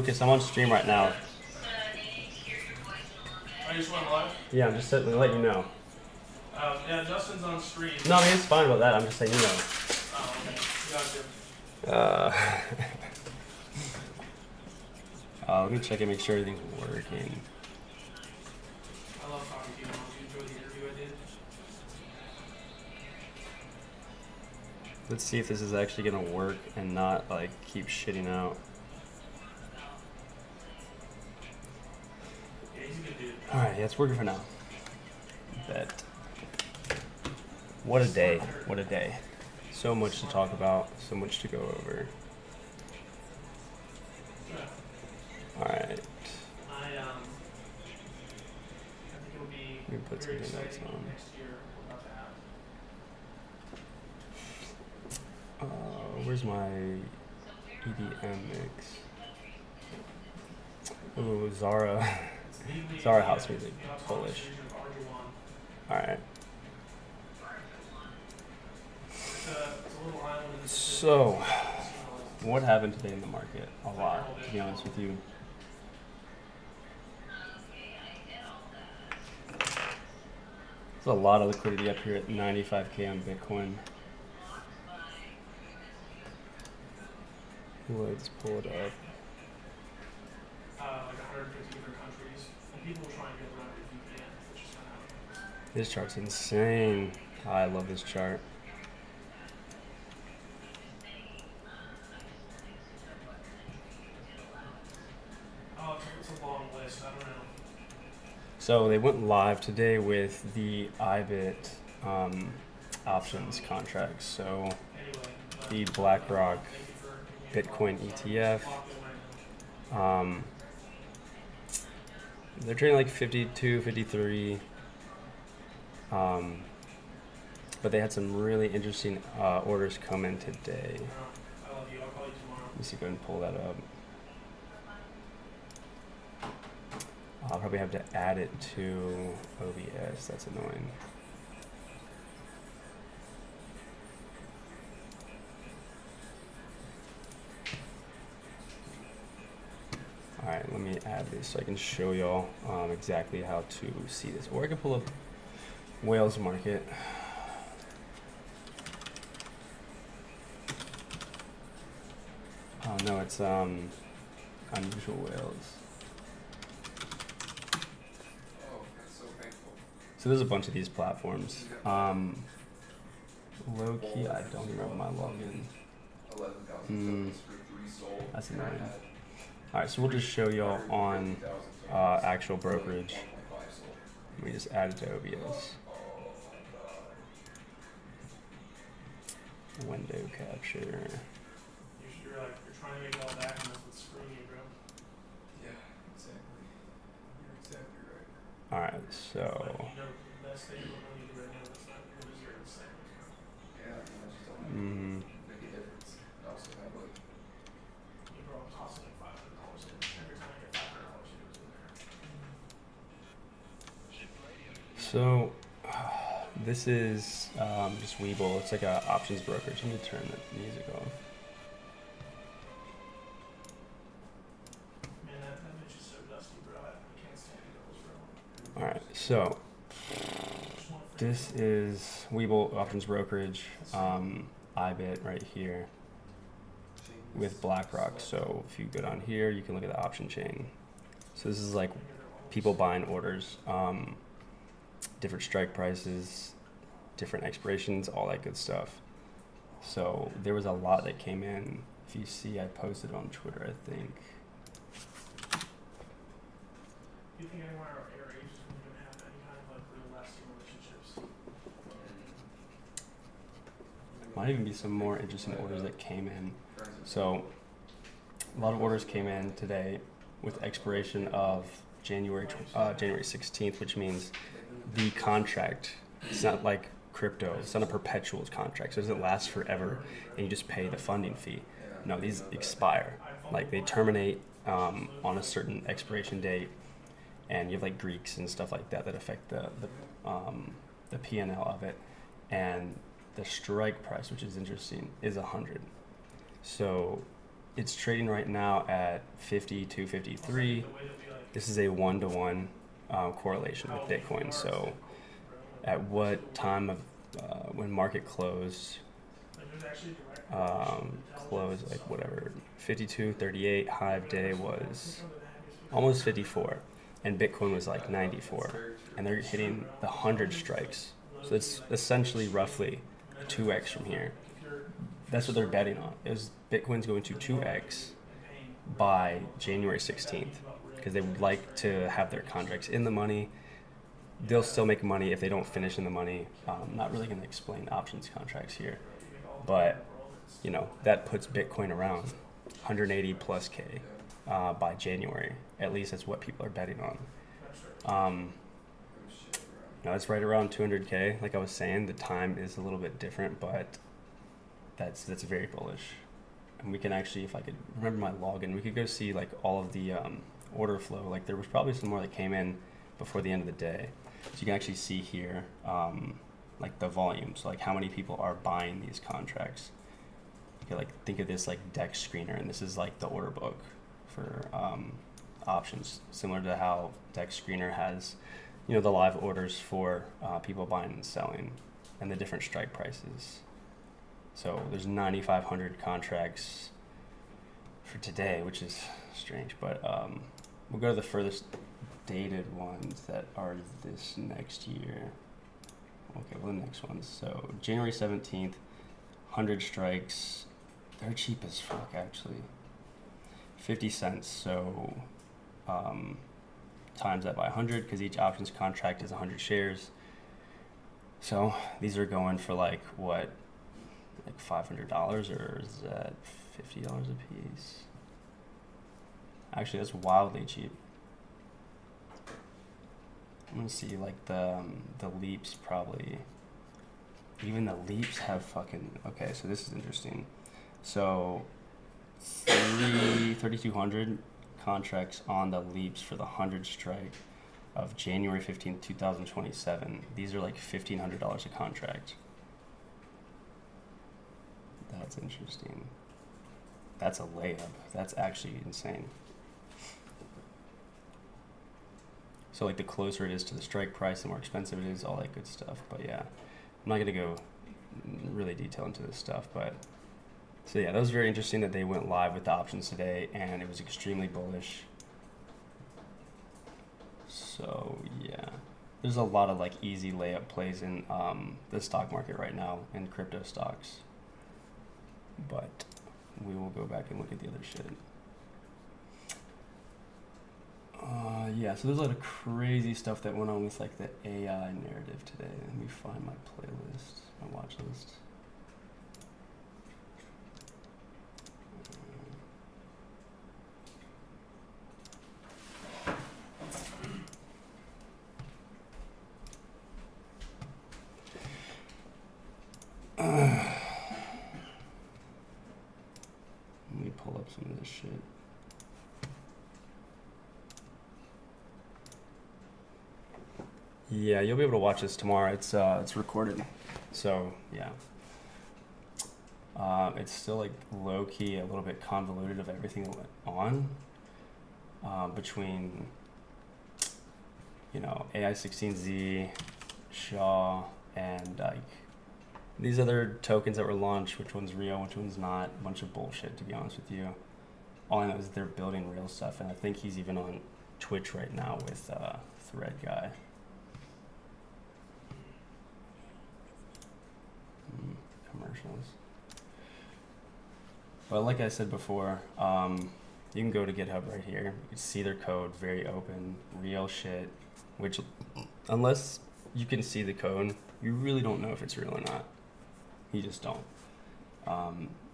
Lucas, I'm on stream right now. I just went live? Yeah, I'm just letting you know. Yeah, Justin's on stream. No, I mean, it's fine about that. I'm just saying, you know. Oh, okay. Got you. Let me check and make sure everything's working. I love talking to you. Did you enjoy the interview I did? Let's see if this is actually gonna work and not like keep shitting out. Yeah, he's a good dude. Alright, yeah, it's working for now. Bet. What a day. What a day. So much to talk about, so much to go over. Alright. I think it'll be Let me put very something else exciting on. next year we're about to have. Where's my EDM mix? Ooh, Zara. Zara house music. Polish. Alright. So, what happened today in the market? A lot, to be honest with you. There's a lot of liquidity up here at 95K on Bitcoin. Let's pull it up. Like 150 different countries, and people try and get around your VPN, which is not how it goes. This chart's insane. I love this chart. Oh, it's a long list. I don't know. So they went live today with the IBIT options contracts. So the BlackRock Bitcoin ETF. They're trading like 52, 53. But they had some really interesting orders come in today. I love you. I'll call you tomorrow. Let me see if I can pull that up. I'll probably have to add it to OBS. That's annoying. All right, let me add this so I can show y'all exactly how to see this. Or I can pull up Wales market. Oh no, it's unusual Wales. So there's a bunch of these platforms. Low key, I don't remember my login. That's annoying. Alright, so we'll just show y'all on actual brokerage. We just add it to OBS. Window capture. You're trying to make it all back, and that's what's screwing you, bro. Yeah, exactly. You're exactly right. Alright, so. You know, the best thing you're going to do right now is not your deserve the same. Yeah, I just don't make a difference. I also have like. You bro, I'm tossing like $500 in. Every time I get $500, it goes in there. So, this is just Webull. It's like an options brokerage. Let me turn the music off. Man, that bitch is so dusty, bro. I can't stand those, bro. All right, so this is Webull options brokerage, IBIT right here with BlackRock. So if you go down here, you can look at the option chain. So this is like people buying orders, different strike prices, different expirations, all that good stuff. So there was a lot that came in. If you see, I posted on Twitter, I think. Do you think anyone our age is going to have any kind of like real lasting relationships? Might even be some more interesting orders that came in. So a lot of orders came in today with expiration of January 16th, which means the contract, it's not like crypto, it's not a perpetual contract, so it doesn't last forever and you just pay the funding fee. No, these expire. Like they terminate on a certain expiration date, and you have like Greeks and stuff like that that affect the P&L of it. And the strike price, which is interesting, is 100. So it's trading right now at 52, 53. This is a 1-to-1 correlation with Bitcoin. So at what time of when market closed, close like whatever 52.38, high of day was almost 54, and Bitcoin was like 94, and they're hitting the 100 strikes. So it's essentially roughly 2x from here. That's what they're betting on. Is Bitcoin's going to 2x by January 16th, because they would like to have their contracts in the money. They'll still make money if they don't finish in the money. Not really going to explain options contracts here, but you know that puts Bitcoin around 180 plus K by January. At least that's what people are betting on. Now it's right around 200K. Like I was saying, the time is a little bit different, but that's very bullish. And we can actually, if I could remember my login, we could go see like all of the order flow. Like there was probably some more that came in before the end of the day. So you can actually see here, like the volumes, like how many people are buying these contracts. You can like think of this like DEX screener, and this is like the order book for options, similar to how DEX screener has, you know, the live orders for people buying and selling, and the different strike prices. So there's 9,500 contracts for today, which is strange, but we'll go to the furthest dated ones that are this next year. Okay, well the next ones. So January 17th, 100 strikes. They're cheap as fuck actually. 50 cents, so times that by 100, because each options contract is 100 shares. So these are going for like what? Like $500, or is that $50 a piece? Actually, that's wildly cheap. I'm gonna see like the leaps probably. Even the leaps have fucking, okay, so this is interesting. So 3,200 contracts on the leaps for the 100 strike of January 15th, 2027. These are like $1,500 a contract. That's interesting. That's a layup. That's actually insane. So like the closer it is to the strike price, the more expensive it is, all that good stuff. But yeah, I'm not gonna go really detail into this stuff, but so yeah, that was very interesting that they went live with the options today, and it was extremely bullish. So yeah, there's a lot of like easy layup plays in the stock market right now, in crypto stocks. But we will go back and look at the other shit. Yeah, so there's a lot of crazy stuff that went on with like the AI narrative today. Let me find my playlist, my watch list. Let me pull up some of this shit. Yeah, you'll be able to watch this tomorrow. It's recorded, so yeah. It's still like low key, a little bit convoluted of everything that went on between, you know, AI16Z, Shaw, and like these other tokens that were launched. Which one's real, which one's not? A bunch of bullshit, to be honest with you. All I know is they're building real stuff, and I think he's even on Twitch right now with Thread Guy. Commercials. But like I said before, you can go to GitHub right here. You can see their code, very open, real shit. Which, unless you can see the code, you really don't know if it's real or not. You just don't.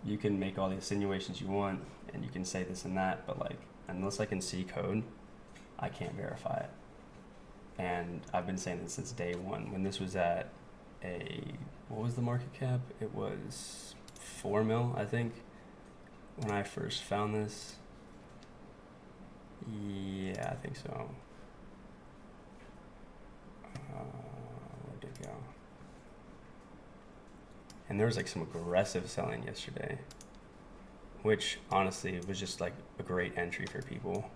You can make all the insinuations you want, and you can say this and that, but like, unless I can see code, I can't verify it. And I've been saying this since day one. When this was at what was the market cap? It was 4 mil, I think, when I first found this. Yeah, I think so. Where'd it go? And there was like some aggressive selling yesterday. which honestly was just like a great entry for people.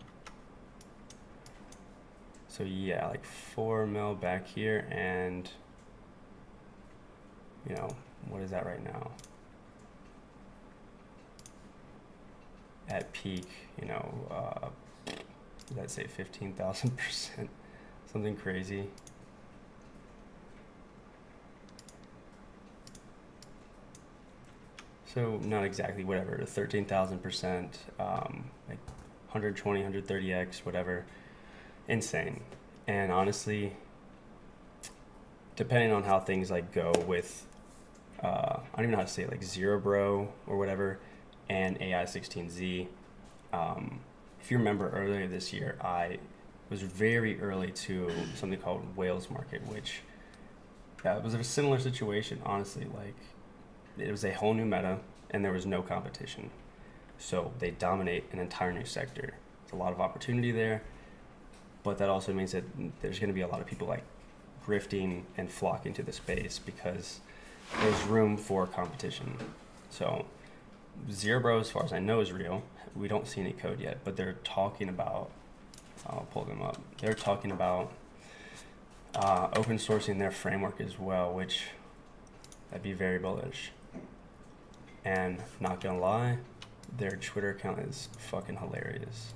So yeah, like 4 mil back here, and you know, what is that right now? At peak, you know, did that say 15,000%? Something crazy. So not exactly whatever, 13,000%, like 120, 130x, whatever. Insane. And honestly, depending on how things like go with, I don't even know how to say it, like Zero Bro or whatever, and AI16Z. If you remember earlier this year, I was very early to something called Whales Market, which was a similar situation, honestly. Like, it was a whole new meta, and there was no competition. So they dominate an entire new sector. There's a lot of opportunity there, but that also means that there's going to be a lot of people like grifting and flocking to the space because there's room for competition. So Zero Bro, as far as I know, is real. We don't see any code yet, but they're talking about, I'll pull them up. They're talking about open sourcing their framework as well, which that'd be very bullish. And not gonna lie, their Twitter account is fucking hilarious.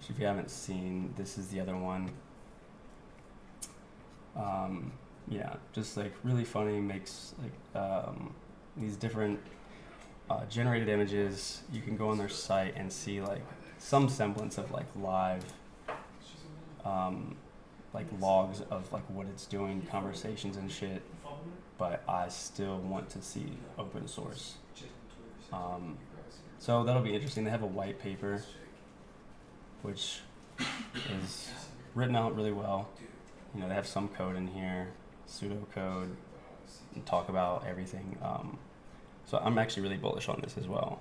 So if you haven't seen, this is the other one. Yeah, just like really funny, makes like these different generated images. You can go on their site and see like some semblance of like live like logs of like what it's doing, conversations and shit, but I still want to see open source. So that'll be interesting. They have a white paper which is written out really well. You know, they have some code in here, pseudocode, and talk about everything. So I'm actually really bullish on this as well,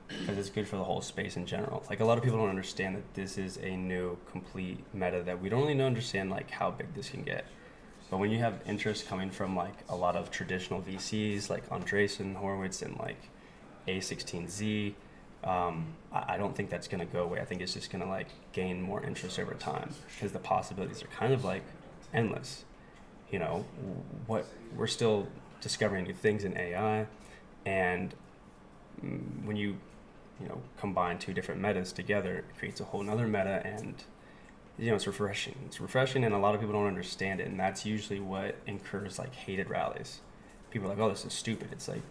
because it's good for the whole space in general. Like, a lot of people don't understand that this is a new complete meta that we don't really understand like how big this can get. But when you have interest coming from like a lot of traditional VCs like Andreessen Horowitz and like A16Z, I don't think that's going to go away. I think it's just going to like gain more interest over time, because the possibilities are kind of like endless. You know, what we're still discovering new things in AI, and when you combine two different metas together, it creates a whole nother meta, and it's refreshing. It's refreshing, and a lot of people don't understand it, and that's usually what incurs like hated rallies. People are like, oh, this is stupid. It's like,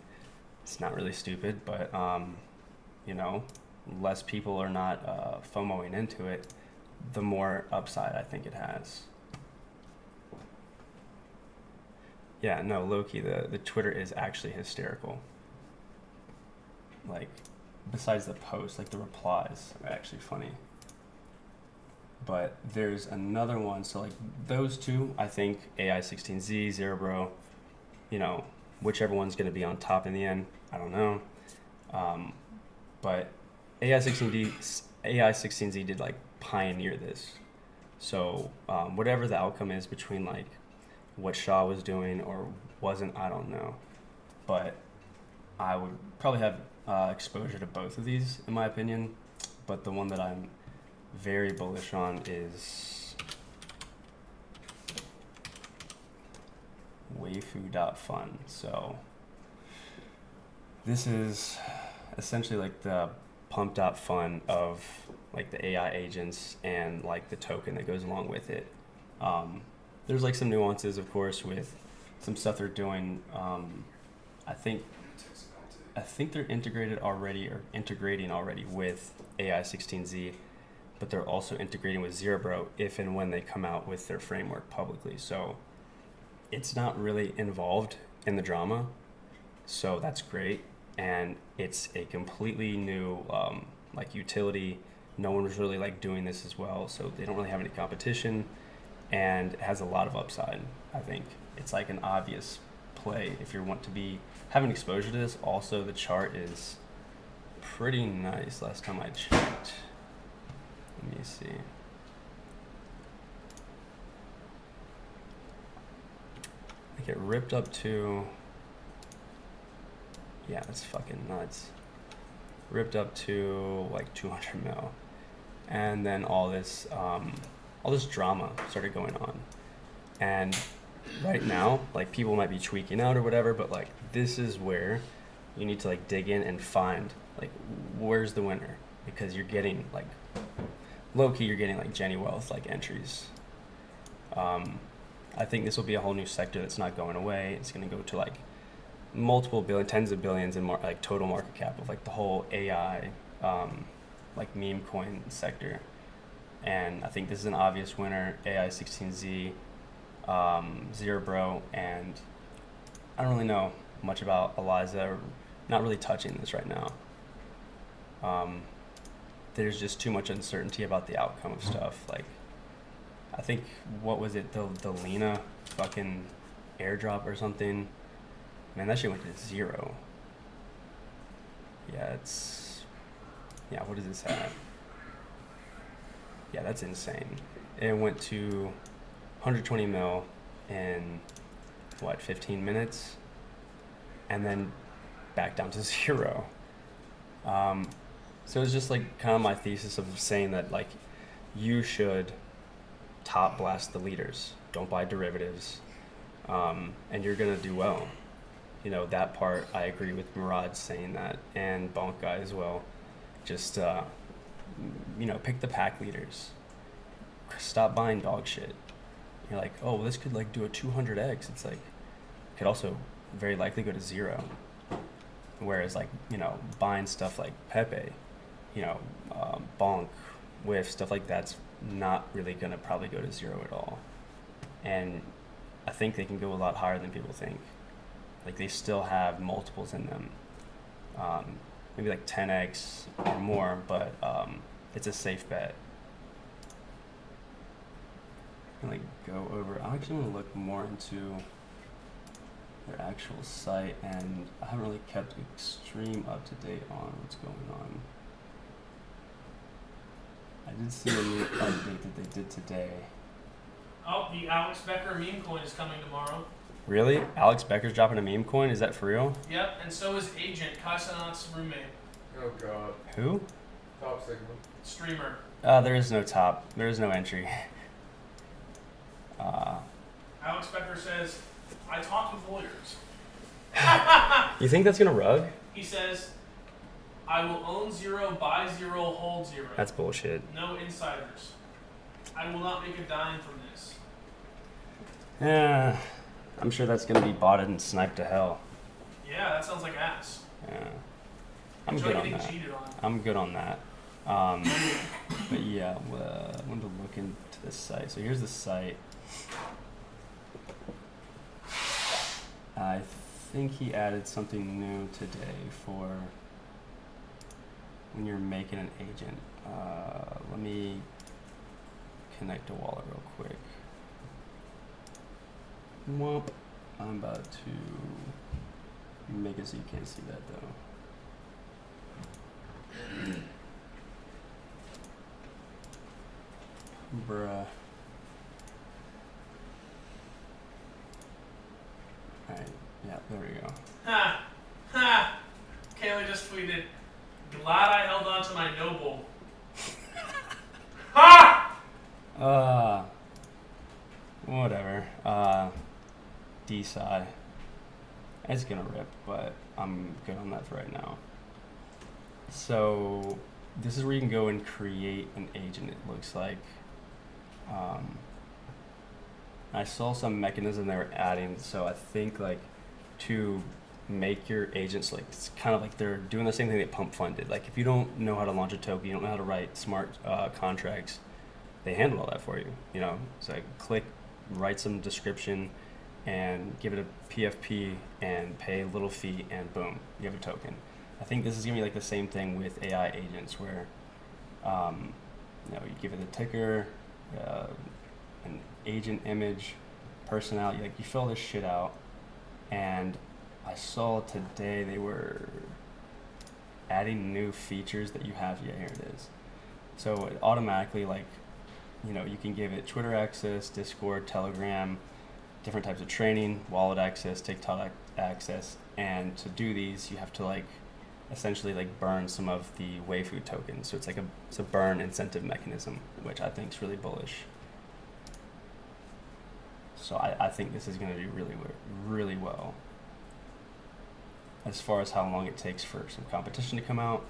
it's not really stupid, but less people are not FOMOing into it, the more upside I think it has. Yeah, no, low-key, the Twitter is actually hysterical. Like, besides the posts, like the replies are actually funny. But there's another one, so like those two, I think AI16Z, Zero Bro, whichever one's going to be on top in the end, I don't know. But AI16Z did like pioneer this. So whatever the outcome is between like what Shaw was doing or wasn't, I don't know. But I would probably have exposure to both of these, in my opinion. But the one that I'm very bullish on is Waifu.fun. So this is essentially like the pump.fun of like the AI agents and like the token that goes along with it. There's like some nuances, of course, with some stuff they're doing. I think they're integrating already with AI16Z, but they're also integrating with Zero Bro if and when they come out with their framework publicly. So it's not really involved in the drama, so that's great. And it's a completely new like utility. No one was really like doing this as well, so they don't really have any competition, and it has a lot of upside. I think it's like an obvious play if you want to be having exposure to this. Also, the chart is pretty nice last time I checked. Let me see. Like, it ripped up to Yeah, that's fucking nuts. Ripped up to like 200 mil, and then all this drama started going on, and right now, like, people might be tweaking out or whatever, but like, this is where you need to like dig in and find like where's the winner, because you're getting like low key, you're getting like Jenny Wealth like entries. I think this will be a whole new sector that's not going away. It's going to go to like multiple billion, tens of billions in like total market cap of like the whole AI, like meme coin sector. And I think this is an obvious winner: AI 16Z, Zero Bro, and I don't really know much about Eliza, or not really touching this right now. There's just too much uncertainty about the outcome of stuff. Like, I think, what was it, the Lena fucking airdrop or something? Man, that shit went to 0. Yeah, what is this at? Yeah, that's insane. It went to 120 mil in, 15 minutes? And then back down to 0. So it's just like kind of my thesis of saying that like you should top blast the leaders. Don't buy derivatives, and you're gonna do well. You know, that part I agree with Murad saying that, and Bonk Guy as well. Just pick the pack leaders. Stop buying dog shit. You're like, oh, this could like do a 200x. It's like it could also very likely go to 0. Whereas like, buying stuff like Pepe, Bonk, Whiff, stuff like that's not really gonna probably go to 0 at all. And I think they can go a lot higher than people think. Like, they still have multiples in them, maybe like 10x or more, but it's a safe bet. And like go over, I actually want to look more into their actual site, and I haven't really kept extreme up to date on what's going on. I did see a new update that they did today. Oh, the Alex Becker meme coin is coming tomorrow. Really? Alex Becker's dropping a meme coin? Is that for real? Yep, and so is Agent, Kai Cenat's roommate. Oh god. Who? Top Sigma. Streamer. There is no top. There is no entry. Alex Becker says, I talked with lawyers. You think that's gonna rug? He says, I will own 0, buy 0, hold 0. That's bullshit. No insiders. I will not make a dime from this. Yeah, I'm sure that's gonna be botted and sniped to hell. Yeah, that sounds like ass. Yeah, I'm Enjoy good on getting that. cheated on. I'm good on that. But yeah, I wanted to look into this site. So here's the site. I think he added something new today for when you're making an agent. Let me connect a wallet real quick. Womp. I'm about to make it so you can't see that though. Bruh. Alright, yeah, there we go. Ha! Ha! Kaylee just tweeted, glad I held on to my noble. Ha! Whatever. D-Sci. It's gonna rip, but I'm good on that for right now. So, this is where you can go and create an agent, it looks like. I saw some mechanism they were adding, so I think like to make your agents, like, it's kind of like they're doing the same thing that Pump Fund did. Like, if you don't know how to launch a token, you don't know how to write smart contracts, they handle all that for you. So click, write some description, and give it a PFP and pay a little fee, and boom, you have a token. I think this is gonna be like the same thing with AI agents, where you give it a ticker, an agent image, personality, like you fill this shit out. And I saw today they were adding new features that you have. Yeah, here it is. So it automatically, like, you can give it Twitter access, Discord, Telegram, different types of training, wallet access, TikTok access, and to do these, you have to like essentially like burn some of the waifu tokens. So it's a burn incentive mechanism, which I think is really bullish. So I think this is going to do really well. As far as how long it takes for some competition to come out,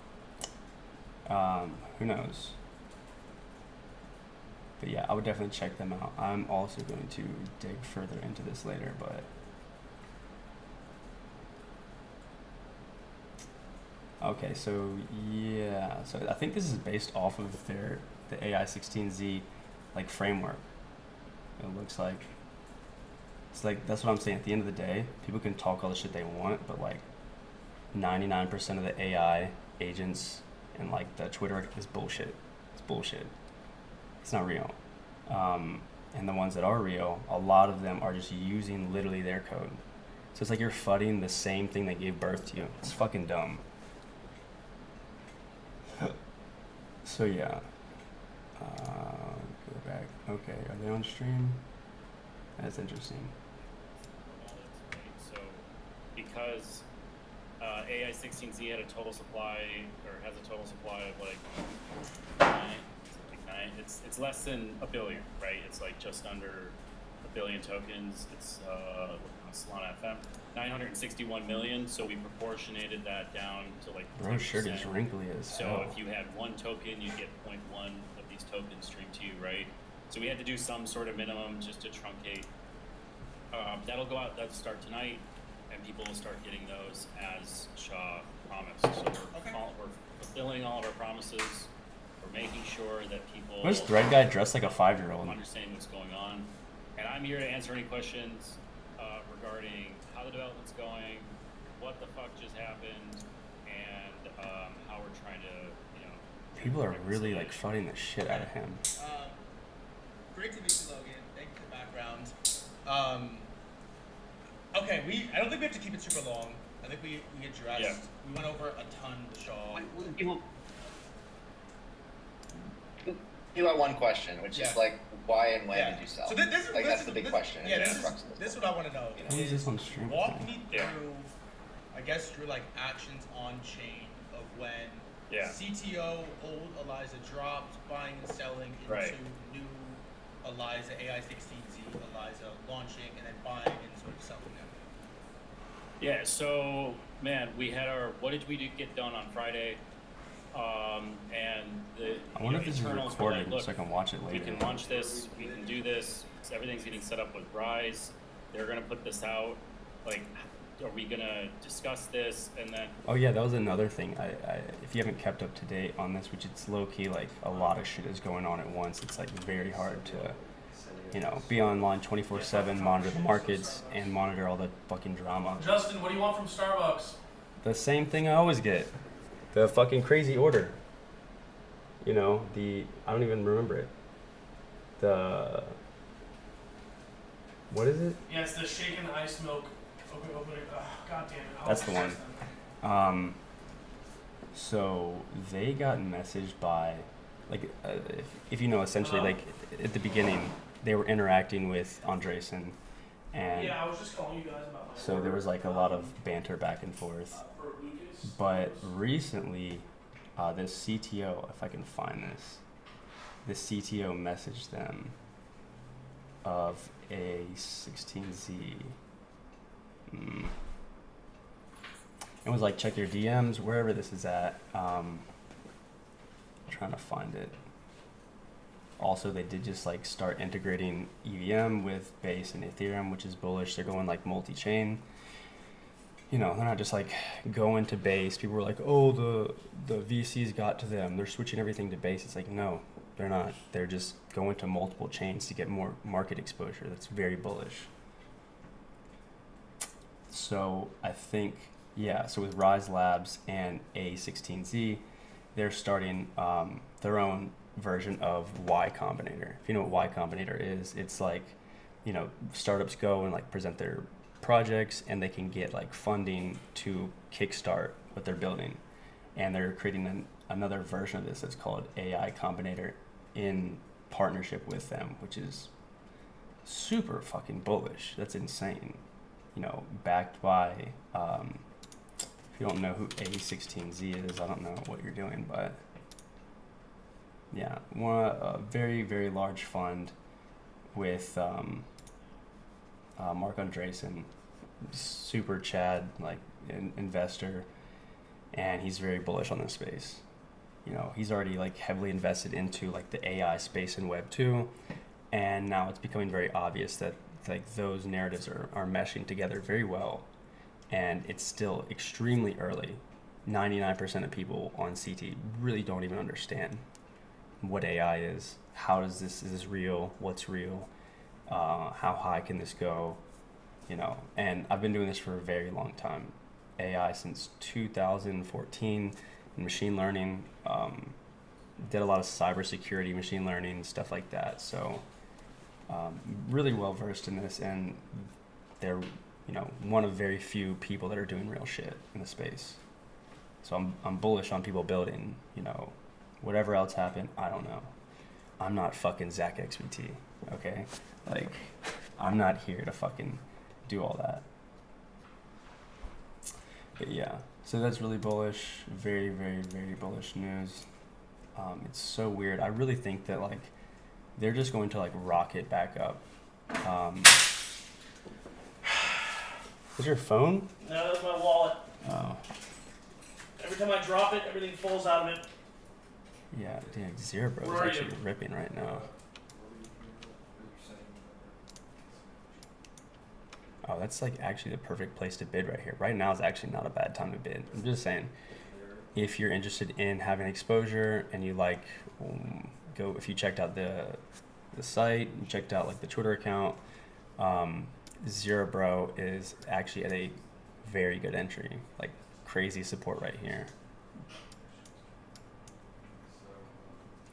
who knows? But yeah, I would definitely check them out. I'm also going to dig further into this later, but okay, so yeah, so I think this is based off of the AI16Z like framework. It looks like it's like that's what I'm saying. At the end of the day, people can talk all the shit they want, but like 99% of the AI agents and like the Twitter is bullshit. It's bullshit. It's not real. And the ones that are real, a lot of them are just using literally their code. So it's like you're fudding the same thing that gave birth to you. It's fucking dumb. So yeah. Go back. Okay, are they on stream? That's interesting. So because AI16Z had a total supply, or has a total supply of like nine, it's less than a billion, right? It's like just under a billion tokens. It's on Solana FM, 961 million. So we proportionated that down to like 10%. Bro, shirt is wrinkly as So hell. if you had one token, you get 0.1 of these tokens streamed to you, right? So we had to do some sort of minimum just to truncate. That'll go out, that'll start tonight, and people will start getting those as Shaw promised. So we're fulfilling all of our promises. We're making sure that people What is Thread Guy dressed like a 5-year-old? understand what's going on. And I'm here to answer any questions regarding how the development's going, what the fuck just happened, and how we're trying to, People are really like fighting the shit out of him. Great to meet you, Logan. Thank you for the background. Okay, I don't think we have to keep it super long. I think we addressed, Yeah. we went over a ton of Shaw. You got one question, which Yeah. is like, why and when did you sell? So this is like that's the big question. Yeah, and this the crux of is what I want to know. Who is this on stream? Walk me through, Yeah. I guess, your like actions on chain of when Yeah. CTO old Eliza dropped, buying and selling into Right. new Eliza AI16Z Eliza launching, and then buying and sort of selling them. Yeah, so man, we had our what did we get done on Friday? And the I wonder if this is internals were like, recorded look, so I can watch it we later. can launch this, we can do this. So everything's getting set up with Rise. They're gonna put this out. Like, are we gonna discuss this and then? Oh yeah, that was another thing. I if you haven't kept up to date on this, which it's low key like a lot of shit is going on at once. It's like very hard to, be online 24/7, monitor the markets, and monitor all the fucking drama. Justin, what do you want from Starbucks? The same thing I always get. The fucking crazy order. I don't even remember it. What is it? Yeah, it's the shaken ice milk. Open it. God damn it. That's the one. So they got messaged by, like, if essentially, like, at the beginning, they were interacting with Andresen, and Yeah, I was just calling you guys about my so there order, was, like, a lot of banter back and forth. for Lucas. But recently, this CTO, if I can find this CTO messaged them of a 16Z. It was like, check your DMs, wherever this is at. Trying to find it. Also, they did just like start integrating EVM with Base and Ethereum, which is bullish. They're going like multi-chain. They're not just like going to Base. People were like, oh, the VCs got to them. They're switching everything to Base. It's like, no, they're not. They're just going to multiple chains to get more market exposure. That's very bullish. So I think, so with Rise Labs and A16Z, they're starting their own version of Y Combinator. If you know what Y Combinator is, it's like, startups go and like present their projects and they can get like funding to kickstart what they're building. And they're creating another version of this that's called AI Combinator in partnership with them, which is super fucking bullish. That's insane. You know, backed by, if you don't know who A16Z is, I don't know what you're doing, but yeah, a very, very large fund with Mark Andreessen, super Chad, like investor, and he's very bullish on this space. You know, he's already like heavily invested into like the AI space in Web 2, and now it's becoming very obvious that like those narratives are meshing together very well, and it's still extremely early. 99% of people on CT really don't even understand what AI is. How does this, is this real? What's real? How high can this go? You know, and I've been doing this for a very long time. AI since 2014, machine learning, did a lot of cybersecurity, machine learning, stuff like that. So really well versed in this, and they're, you know, one of very few people that are doing real shit in the space. So I'm bullish on people building, you know, whatever else happened, I don't know. I'm not fucking Zach XBT, okay? Like, I'm not here to fucking do all that. But yeah, so that's really bullish, very, very, very bullish news. It's so weird. I really think that like they're just going to like rocket back up. Is your phone? No, that's my wallet. Oh. Every time I drop it, everything falls out of it. Yeah, dude, Zero Bro Where is are actually you? ripping right now. Oh, that's like actually the perfect place to bid right here. Right now is actually not a bad time to bid. I'm just saying, if you're interested in having exposure and you like, go, if you checked out the site, you checked out like the Twitter account, Zero Bro is actually at a very good entry, like crazy support right here.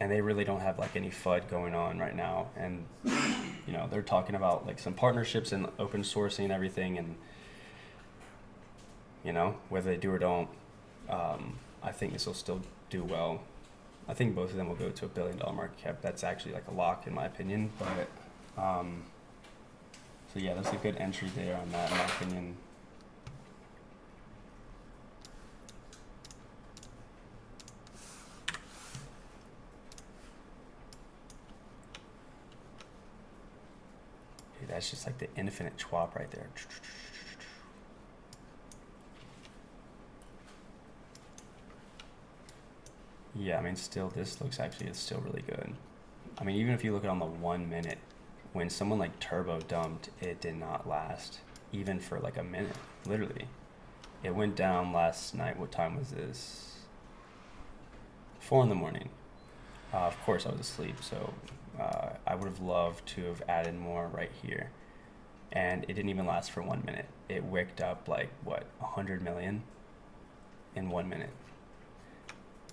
And they really don't have like any FUD going on right now. And, you know, they're talking about like some partnerships and open sourcing everything. And, you know, whether they do or don't, I think this will still do well. I think both of them will go to $1 billion market cap. That's actually like a lock in my opinion. But, so yeah, that's a good entry there on that in my opinion. Dude, that's just like the infinite chwop right there. Yeah, I mean, still, this looks actually, it's still really good. I mean, even if you look at on the 1 minute, when someone like turbo dumped, it did not last, even for like a minute, literally. It went down last night. What time was this? 4 in the morning. Of course, I was asleep, so I would have loved to have added more right here. And it didn't even last for 1 minute. It wicked up like, what, 100 million in 1 minute.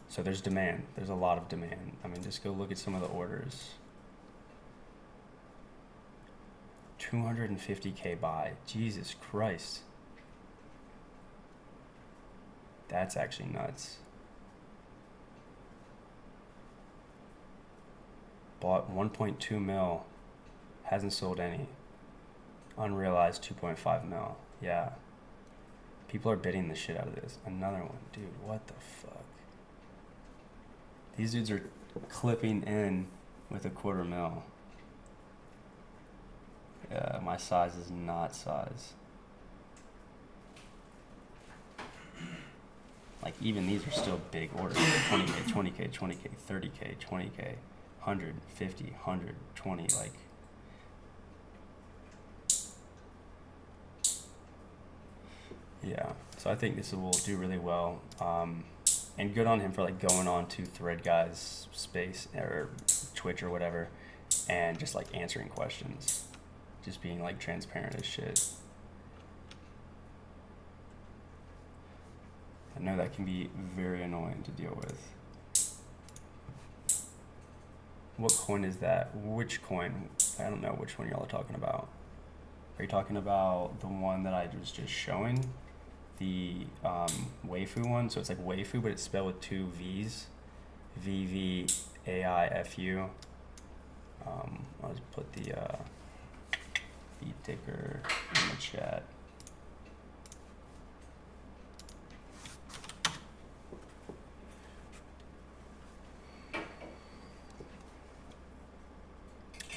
So there's demand. There's a lot of demand. I mean, just go look at some of the orders. 250K buy. Jesus Christ. That's actually nuts. Bought 1.2 mil. Hasn't sold any. Unrealized 2.5 mil. Yeah. People are bidding the shit out of this. Another one. Dude, what the fuck? These dudes are clipping in with $250 mil. Yeah, my size is not size. Like, even these are still big orders. 20K, 20K, 20K, 30K, 20K, 100, 50, 100, 20, like. Yeah, so I think this will do really well. And good on him for like going on to Thread Guys space or Twitch or whatever and just like answering questions. Just being like transparent as shit. I know that can be very annoying to deal with. What coin is that? Which coin? I don't know which one y'all are talking about. Are you talking about the one that I was just showing? The Waifu one? So it's like Waifu, but it's spelled with 2 V's. VVAIFU. I'll just put the the ticker in the chat.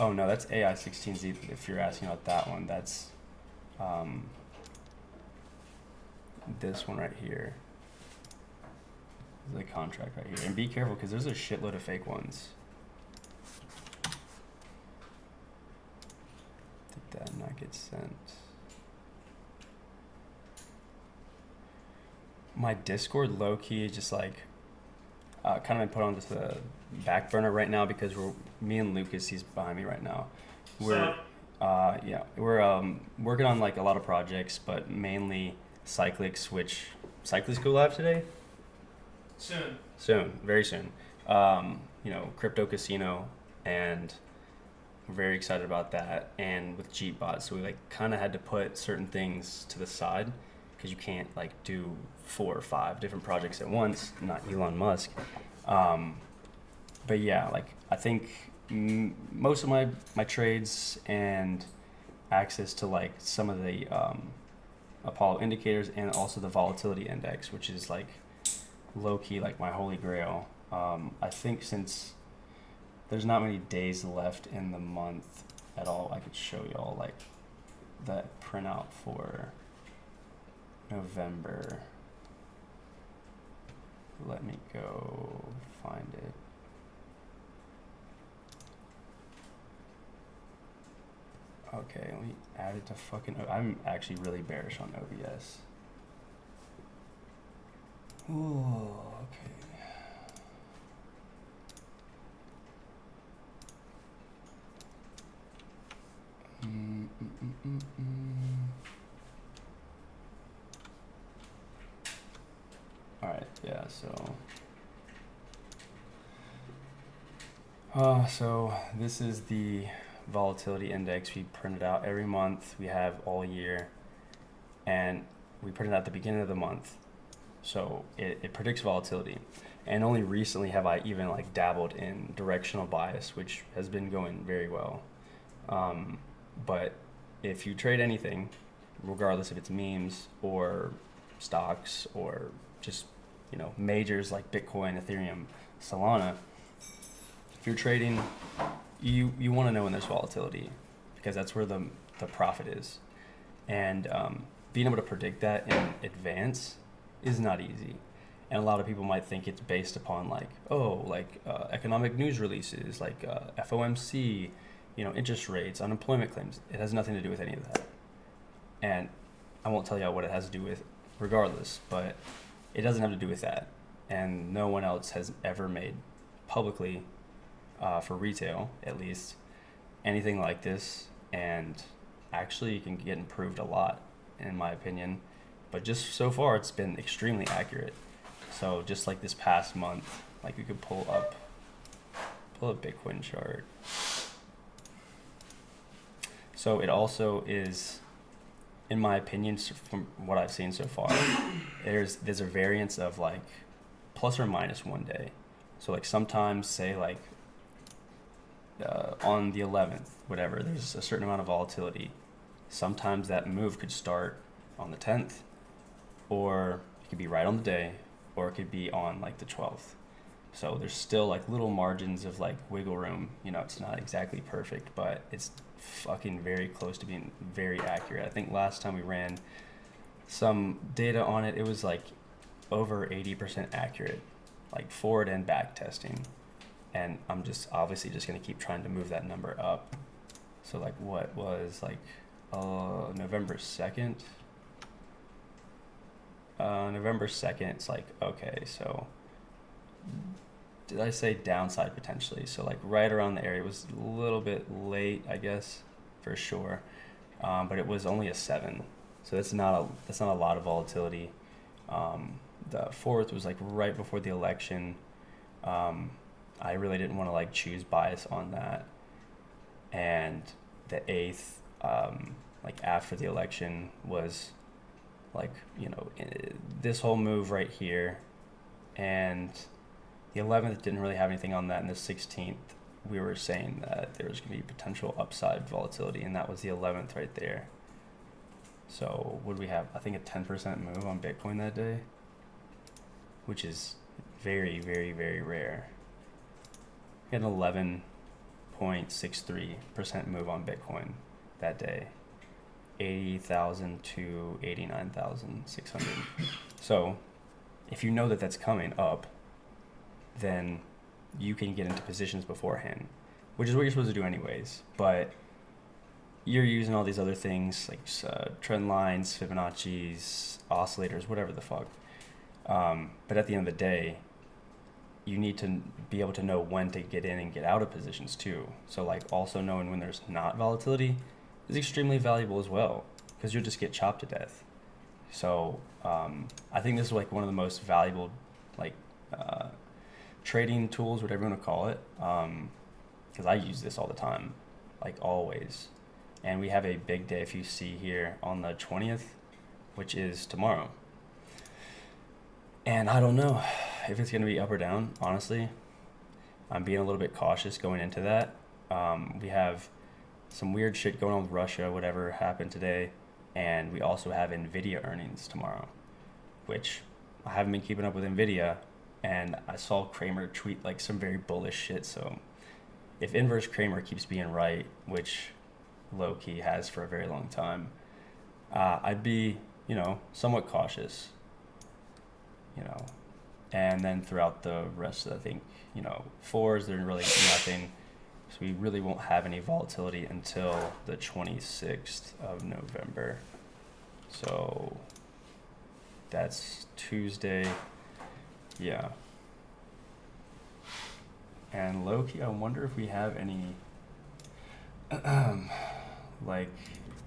Oh no, that's AI16Z. If you're asking about that one, that's this one right here. This is the contract right here. And be careful because there's a shitload of fake ones. Did that not get sent? My Discord low key is just like kind of been put on the back burner right now because me and Lucas, he's behind me right now. We're working on like a lot of projects, but mainly Cyclics, which Cyclics go live today. Soon, very soon. Crypto casino, and we're very excited about that. And with Jeepbot, so we like kind of had to put certain things to the side because you can't like do 4 or 5 different projects at once. Not Elon Musk. But yeah, like I think most of my trades and access to like some of the Apollo indicators and also the volatility index, which is like low key like my holy grail. I think since there's not many days left in the month at all, I could show y'all like that printout for November. Let me go find it. Okay, let me add it to fucking. I'm actually really bearish on OBS. Ooh, okay. All right, yeah. So this is the volatility index we printed out every month. We have all year, and we print it at the beginning of the month. So it predicts volatility. And only recently have I even like dabbled in directional bias, which has been going very well. But if you trade anything, regardless if it's memes or stocks or just, majors like Bitcoin, Ethereum, Solana, if you're trading, you want to know when there's volatility because that's where the profit is. And being able to predict that in advance is not easy. And a lot of people might think it's based upon economic news releases, like FOMC, interest rates, unemployment claims. It has nothing to do with any of that. And I won't tell you what it has to do with regardless, but it doesn't have to do with that. And no one else has ever made publicly, for retail at least, anything like this. And actually it can get improved a lot, in my opinion. But just so far, it's been extremely accurate. So just like this past month, like we could pull up Bitcoin chart. So it also is, in my opinion, from what I've seen so far, there's a variance of like plus or minus one day. So like sometimes say like on the 11th, whatever, there's a certain amount of volatility. Sometimes that move could start on the 10th, or it could be right on the day, or it could be on like the 12th. So there's still like little margins of like wiggle room. It's not exactly perfect, but it's fucking very close to being very accurate. I think last time we ran some data on it, it was like over 80% accurate, like forward and back testing. And I'm just obviously just going to keep trying to move that number up. So like what was like November 2nd? November 2nd, it's like, okay, so did I say downside potentially? So like right around the area. It was a little bit late, I guess, for sure. But it was only a 7. So that's not a lot of volatility. The 4th was like right before the election. I really didn't want to like choose bias on that. And the 8th, like after the election was like, this whole move right here. And the 11th didn't really have anything on that, and the 16th we were saying that there was going to be potential upside volatility, and that was the 11th right there. So would we have, I think, a 10% move on Bitcoin that day, which is very, very, very rare. We had an 11.63% move on Bitcoin that day, 80,000 to 89,600. So if you know that that's coming up, then you can get into positions beforehand, which is what you're supposed to do anyways. But you're using all these other things like trend lines, Fibonacci's, oscillators, whatever the fuck. But at the end of the day, you need to be able to know when to get in and get out of positions too. So like also knowing when there's not volatility is extremely valuable as well, because you'll just get chopped to death. So I think this is like one of the most valuable like trading tools, whatever you want to call it, because I use this all the time, like always. And we have a big day, if you see here, on the 20th, which is tomorrow. And I don't know if it's going to be up or down, honestly. I'm being a little bit cautious going into that. We have some weird shit going on with Russia, whatever happened today. And we also have NVIDIA earnings tomorrow, which I haven't been keeping up with NVIDIA. And I saw Kramer tweet like some very bullish shit. So if inverse Kramer keeps being right, which low-key has for a very long time, I'd be, somewhat cautious. And then throughout the rest of I think, fours, they're really nothing. So we really won't have any volatility until the 26th of November. So that's Tuesday. Yeah. And low-key, I wonder if we have any like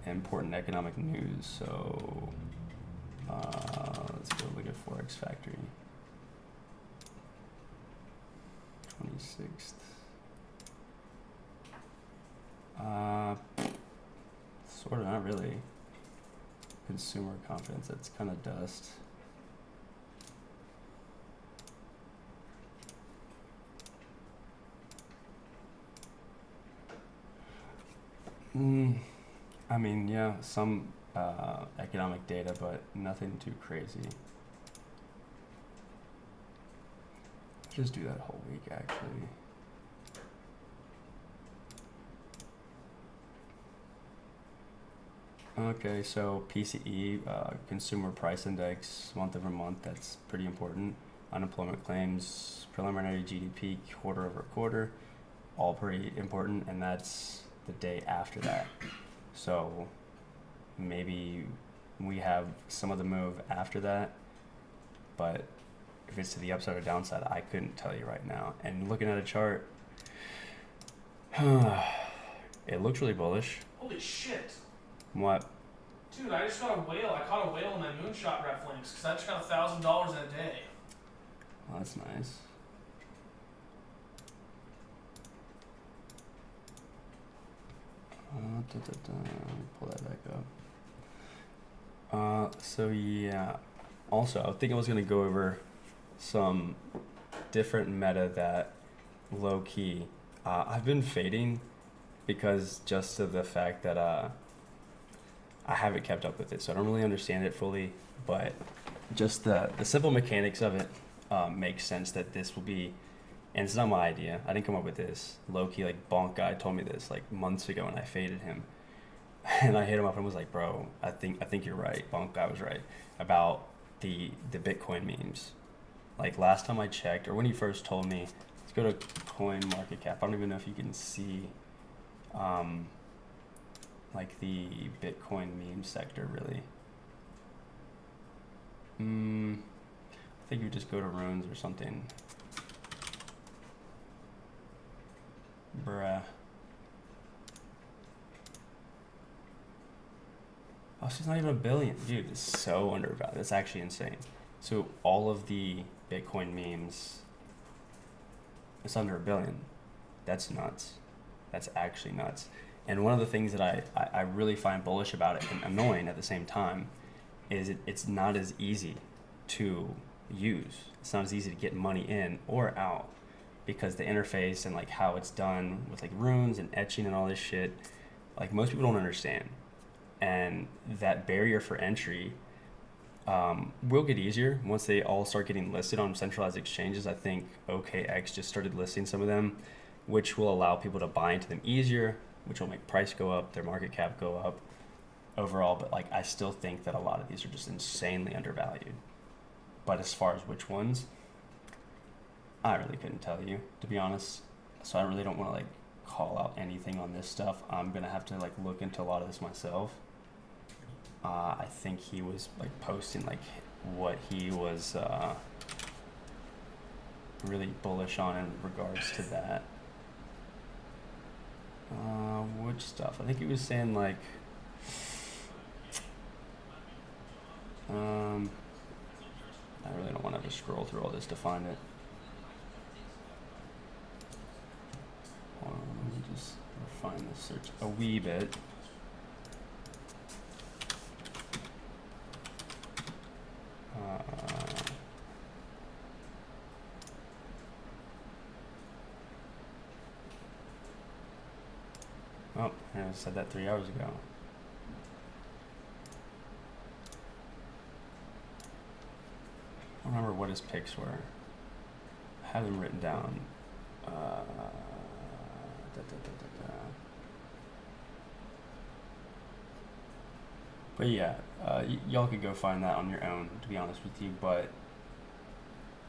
important economic news. So let's go look at Forex Factory. 26th. Sort of, not really. Consumer confidence, that's kind of dust. I mean, yeah, some economic data, but nothing too crazy. Just do that whole week, actually. Okay, so PCE, Consumer Price Index, month over month, that's pretty important. Unemployment claims, preliminary GDP, quarter over quarter, all pretty important, and that's the day after that. So maybe we have some of the move after that, but if it's to the upside or downside, I couldn't tell you right now. And looking at a chart, it looks really bullish. Holy shit. What? Dude, I just got a whale. I caught a whale in my moonshot ref links because I just got $1,000 in a day. Well, that's nice. Let me pull that back up. So yeah. Also, I think I was gonna go over some different meta that low key I've been fading because just of the fact that I haven't kept up with it, so I don't really understand it fully. But just the simple mechanics of it makes sense that this will be. And it's not my idea. I didn't come up with this. Low-key, like, Bonk guy told me this, like, months ago, and I faded him. And I hit him up and was like, bro, I think you're right. Bonk guy was right about the Bitcoin memes. Like, last time I checked, or when he first told me, let's go to Coin Market Cap. I don't even know if you can see, like, the Bitcoin meme sector, really. I think you just go to Runes or something. Bruh. Oh, so it's not even $1 billion. Dude, it's so undervalued. That's actually insane. So all of the Bitcoin memes, it's under $1 billion. That's nuts. That's actually nuts. And one of the things that I really find bullish about it and annoying at the same time is it's not as easy to use. It's not as easy to get money in or out. because the interface and like how it's done with like runes and etching and all this shit, like most people don't understand. And that barrier for entry will get easier once they all start getting listed on centralized exchanges. I think OKX just started listing some of them, which will allow people to buy into them easier, which will make price go up, their market cap go up overall. But like, I still think that a lot of these are just insanely undervalued. But as far as which ones, I really couldn't tell you, to be honest. So I really don't want to like call out anything on this stuff. I'm gonna have to like look into a lot of this myself. I think he was like posting like what he was really bullish on in regards to that. Which stuff? I think he was saying like I really don't want to have to scroll through all this to find it. Hold on, let me just refine this search a wee bit. Oh, I said that 3 hours ago. I don't remember what his picks were. I have them written down. But yeah, y'all could go find that on your own, to be honest with you. But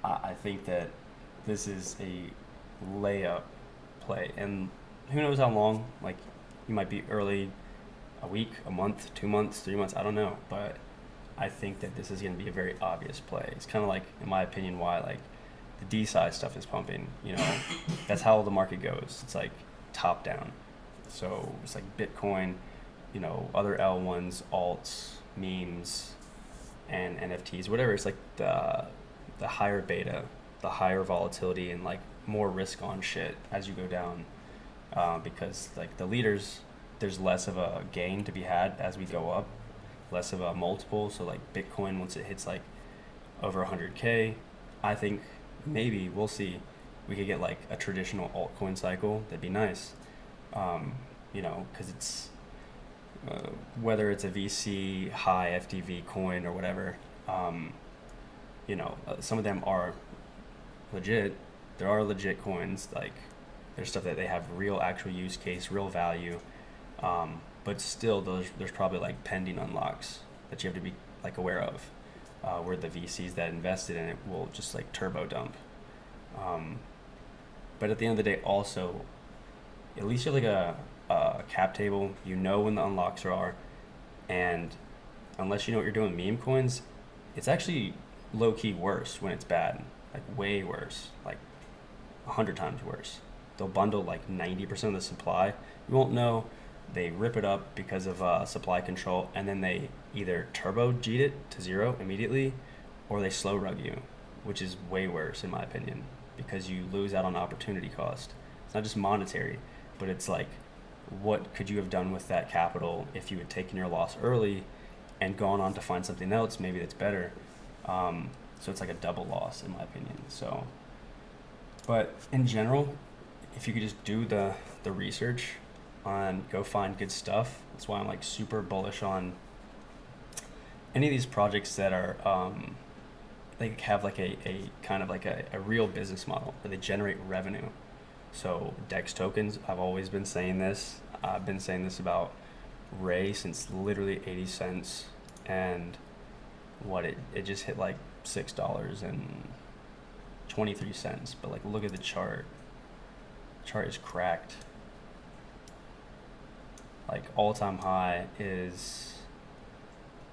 I think that this is a layup play, and who knows how long. Like, you might be early, a week, a month, 2 months, 3 months. I don't know, but I think that this is going to be a very obvious play. It's kind of like, in my opinion, why like the D size stuff is pumping. You know, that's how the market goes. It's like top down. So it's like Bitcoin, you know, other L1s, alts, memes, and NFTs, whatever. It's like the higher beta, the higher volatility, and like more risk on shit as you go down, because like the leaders, there's less of a gain to be had as we go up, less of a multiple. So like Bitcoin, once it hits like over 100K, I think maybe we'll see, we could get like a traditional altcoin cycle. That'd be nice, you know, because it's whether it's a VC high FDV coin or whatever, you know, some of them are legit. There are legit coins, like there's stuff that they have real actual use case, real value, but still there's probably like pending unlocks that you have to be like aware of, where the VCs that invested in it will just like turbo dump. But at the end of the day, also, at least you have like a cap table, you know when the unlocks are, and unless you know what you're doing with meme coins, it's actually low-key worse when it's bad, like way worse, like 100 times worse. They'll bundle like 90% of the supply. You won't know. They rip it up because of supply control, and then they either turbo G'd it to zero immediately, or they slow rug you, which is way worse in my opinion, because you lose out on opportunity cost. It's not just monetary, but it's like, what could you have done with that capital if you had taken your loss early and gone on to find something else maybe that's better? So it's like a double loss in my opinion. So, but in general, if you could just do the research on, go find good stuff. That's why I'm like super bullish on any of these projects that are they have like a kind of like a real business model where they generate revenue. So DEX tokens, I've always been saying this. I've been saying this about Ray since literally 80 cents, and what it just hit like $6.23. But like, look at the chart. The chart is cracked. Like all-time high is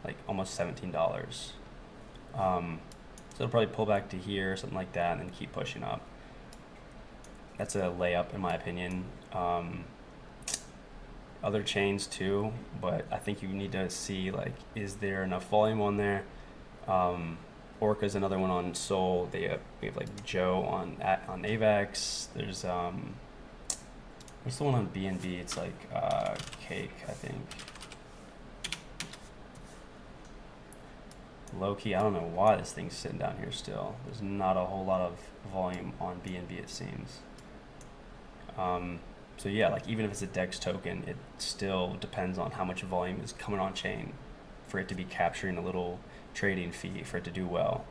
like almost $17. So it'll probably pull back to here or something like that, and then keep pushing up. That's a layup in my opinion. Other chains too, but I think you need to see like, is there enough volume on there? Orca's another one on Sol. We have like Joe on AVAX. There's what's the one on BNB? It's like Cake, I think. low key, I don't know why this thing's sitting down here still. There's not a whole lot of volume on BNB, it seems. So yeah, like even if it's a DEX token, it still depends on how much volume is coming on chain for it to be capturing a little trading fee for it to do well.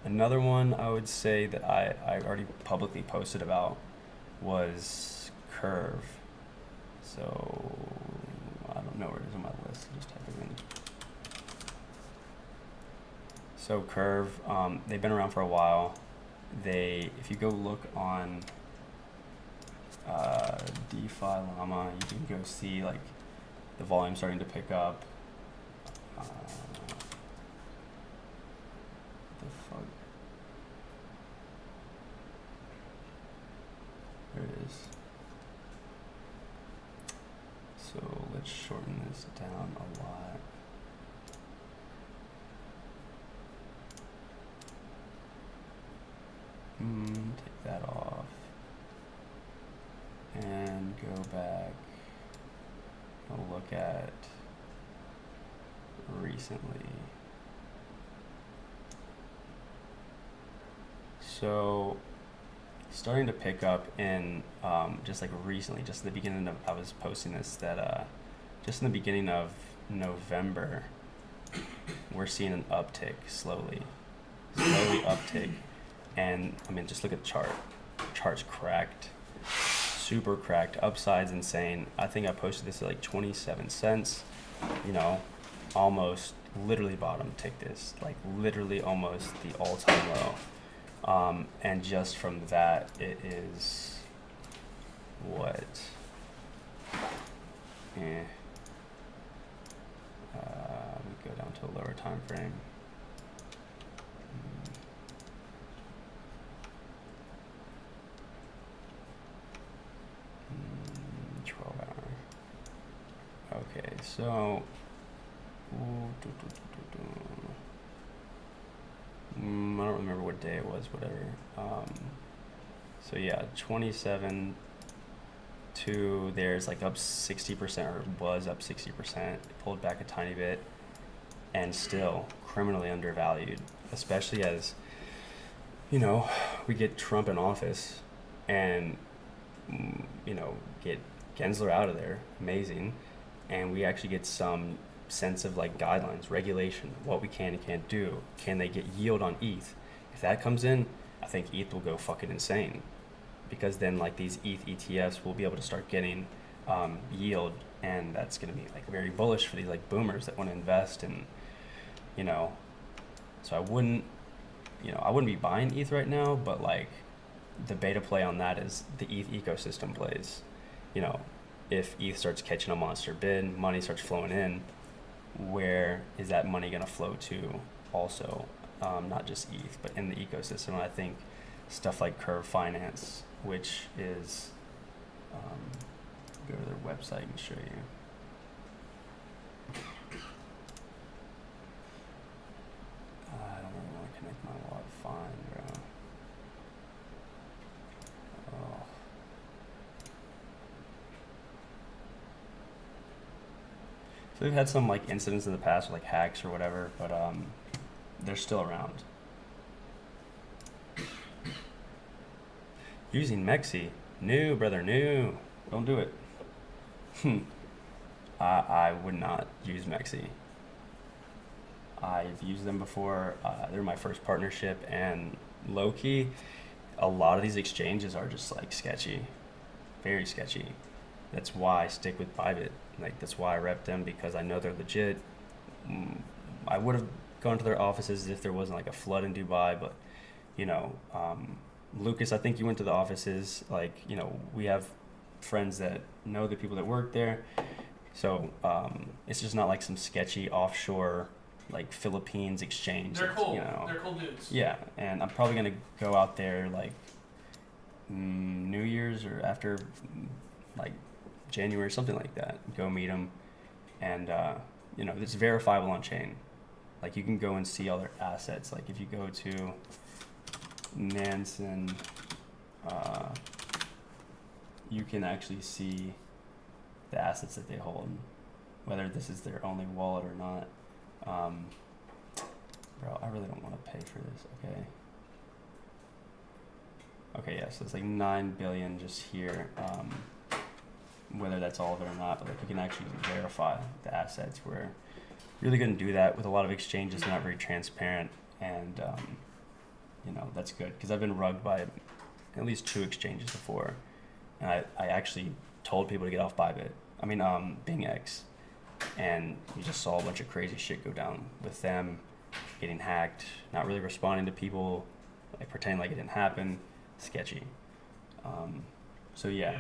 Another one I would say that I already publicly posted about was Curve. So I don't know where it is on my list. Just type it in. So Curve, they've been around for a while. If you go look on DeFi Llama, you can go see like the volume starting to pick up. The fuck? There it is. So let's shorten this down a lot. Take that off. And go back and look at recently. So starting to pick up in just like recently, just at the beginning of, I was posting this, that just in the beginning of November, we're seeing an uptick slowly uptick. And I mean, just look at the chart. Chart's cracked, super cracked. Upside's insane. I think I posted this at like 27 cents. You know, almost literally bottom ticked this, like literally almost the all-time low. And just from that, it is what? We go down to a lower time frame. 12 hour. Okay, so I don't remember what day it was, whatever. So yeah, 27 to there's like up 60%, or was up 60%. It pulled back a tiny bit, and still criminally undervalued, especially as, you know, we get Trump in office and, you know, get Gensler out of there, amazing, and we actually get some sense of like guidelines, regulation, what we can and can't do. Can they get yield on ETH? If that comes in, I think ETH will go fucking insane, because then like these ETH ETFs will be able to start getting yield, and that's going to be like very bullish for these like boomers that want to invest. And you know, so I wouldn't be buying ETH right now, but like the beta play on that is the ETH ecosystem plays. You know, if ETH starts catching a monster bid, money starts flowing in, where is that money going to flow to also? Not just ETH, but in the ecosystem. And I think stuff like Curve Finance, which is, go to their website and show you. I don't really want to connect my wallet. Fine, bro. Oh. So we've had some like incidents in the past, like hacks or whatever, but they're still around. Using Mexi, new brother, new. Don't do it. I would not use Mexi. I've used them before. They're my first partnership, and low key, a lot of these exchanges are just like sketchy, very sketchy. That's why I stick with Bybit. Like that's why I rep them, because I know they're legit. I would have gone to their offices if there wasn't like a flood in Dubai, but you know, Lucas, I think you went to the offices. Like, you know, we have friends that know the people that work there, so it's just not like some sketchy offshore like Philippines exchange. They're cool. You know. They're cool dudes. Yeah, and I'm probably gonna go out there like New Year's or after like January, something like that. Go meet them, and you know, it's verifiable on chain. Like you can go and see all their assets. Like if you go to Nansen, you can actually see the assets that they hold, whether this is their only wallet or not. Bro, I really don't want to pay for this. Okay. Okay, yeah, so it's like 9 billion just here. Whether that's all of it or not, but like you can actually verify the assets. We're really going to do that with a lot of exchanges, not very transparent, and you know, that's good because I've been rugged by at least 2 exchanges before, and I actually told people to get off Bybit. I mean, BingX, and you just saw a bunch of crazy shit go down with them getting hacked, not really responding to people, like pretending like it didn't happen, sketchy. So yeah.